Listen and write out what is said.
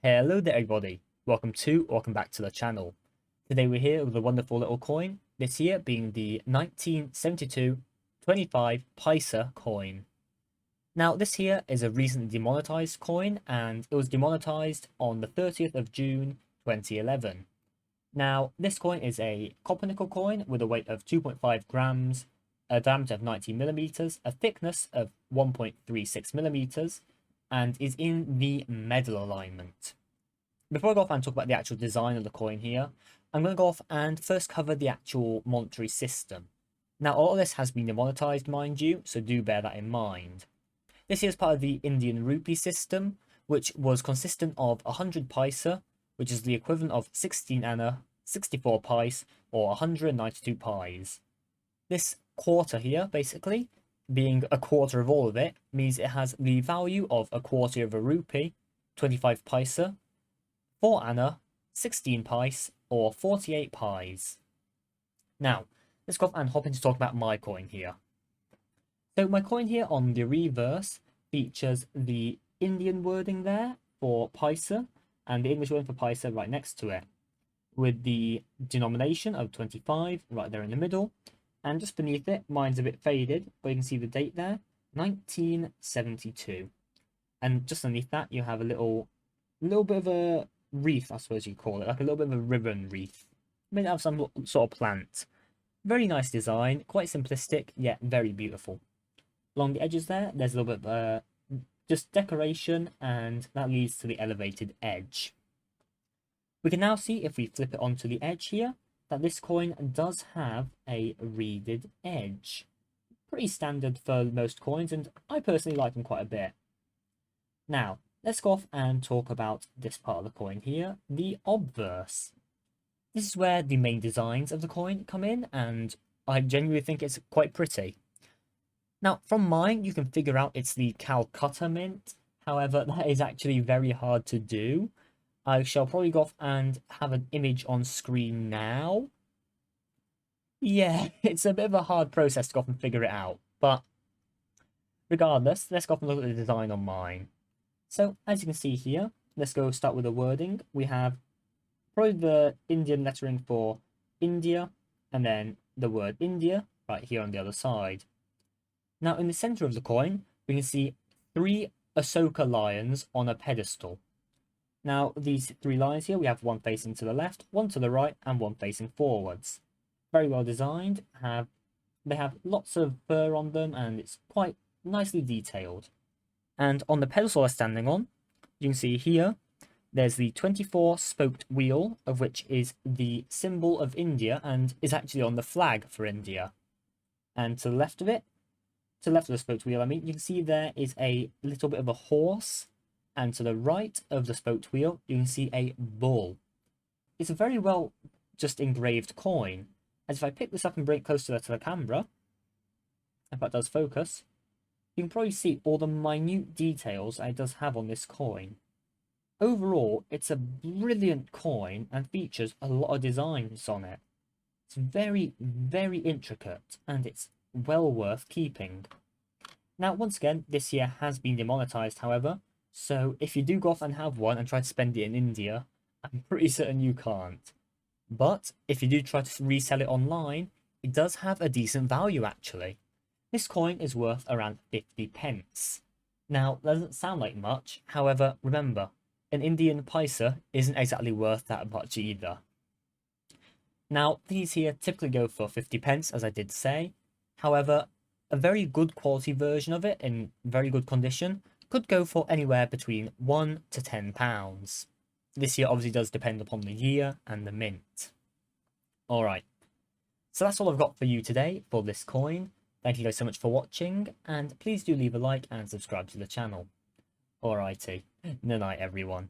Hello there everybody, welcome back to the channel. Today we're here with a wonderful little coin, this here being the 1972 25 Paise coin. Now this here is a recently demonetized coin and it was demonetized on the 30th of June 2011. Now this coin is a copper nickel coin with a weight of 2.5 grams, a diameter of 90 millimeters, a thickness of 1.36 millimeters, and is in the medal alignment. Before I go off and talk about the actual design of the coin here, I'm going to go off and first cover the actual monetary system. Now all of this has been demonetized, mind you, so do bear that in mind. This is part of the Indian rupee system, which was consistent of 100 paise, which is the equivalent of 16 anna, 64 paise, or 192 pies. This quarter here, basically, being a quarter of all of it, means it has the value of a quarter of a rupee, 25 paise, 4 anna, 16 pies, or 48 pies. Now, let's go off and hop into talk about my coin here. So my coin here on the reverse features the Indian wording there for paise, and the English word for paise right next to it, with the denomination of 25 right there in the middle. And just beneath it, mine's a bit faded, but you can see the date there, 1972. And just underneath that, you have a little bit of a wreath, I suppose you call it, like a little bit of a ribbon wreath, made out of some sort of plant. Very nice design, quite simplistic, yet very beautiful. Along the edges there, there's a little bit of just decoration, and that leads to the elevated edge. We can now see, if we flip it onto the edge here, that this coin does have a reeded edge. Pretty standard for most coins, and I personally like them quite a bit. Now, let's go off and talk about this part of the coin here, the obverse. This is where the main designs of the coin come in, and I genuinely think it's quite pretty. Now, from mine, you can figure out it's the Calcutta mint. However, that is actually very hard to do. I shall probably go off and have an image on screen now. Yeah, it's a bit of a hard process to go off and figure it out. But regardless, let's go off and look at the design on mine. So, as you can see here, let's go start with the wording. We have probably the Indian lettering for India, and then the word India right here on the other side. Now, in the center of the coin, we can see 3 Ashoka lions on a pedestal. Now, these 3 lions here, we have one facing to the left, one to the right, and one facing forwards. Very well designed. They have lots of fur on them, and it's quite nicely detailed. And on the pedestal they're standing on, you can see here, there's the 24-spoked wheel, of which is the symbol of India, and is actually on the flag for India. And to the left of it, to the left of the spoked wheel, you can see there is a little bit of a horse, and to the right of the spoked wheel, you can see a bull. It's a very well just engraved coin, as if I pick this up and bring it closer to the camera, if that does focus, you can probably see all the minute details it does have on this coin. Overall, it's a brilliant coin and features a lot of designs on it. It's very, very intricate, and it's well worth keeping. Now, once again, this here has been demonetized, however, so if you do go off and have one and try to spend it in India, I'm pretty certain you can't. But if you do try to resell it online, it does have a decent value actually. This coin is worth around 50 pence. Now, that doesn't sound like much, however, remember, an Indian paise isn't exactly worth that much either. Now, these here typically go for 50 pence, as I did say. However, a very good quality version of it, in very good condition, could go for anywhere between £1 to £10. This year obviously does depend upon the year and the mint. Alright, so that's all I've got for you today for this coin. Thank you guys so much for watching, and please do leave a like and subscribe to the channel. Alrighty, good night everyone.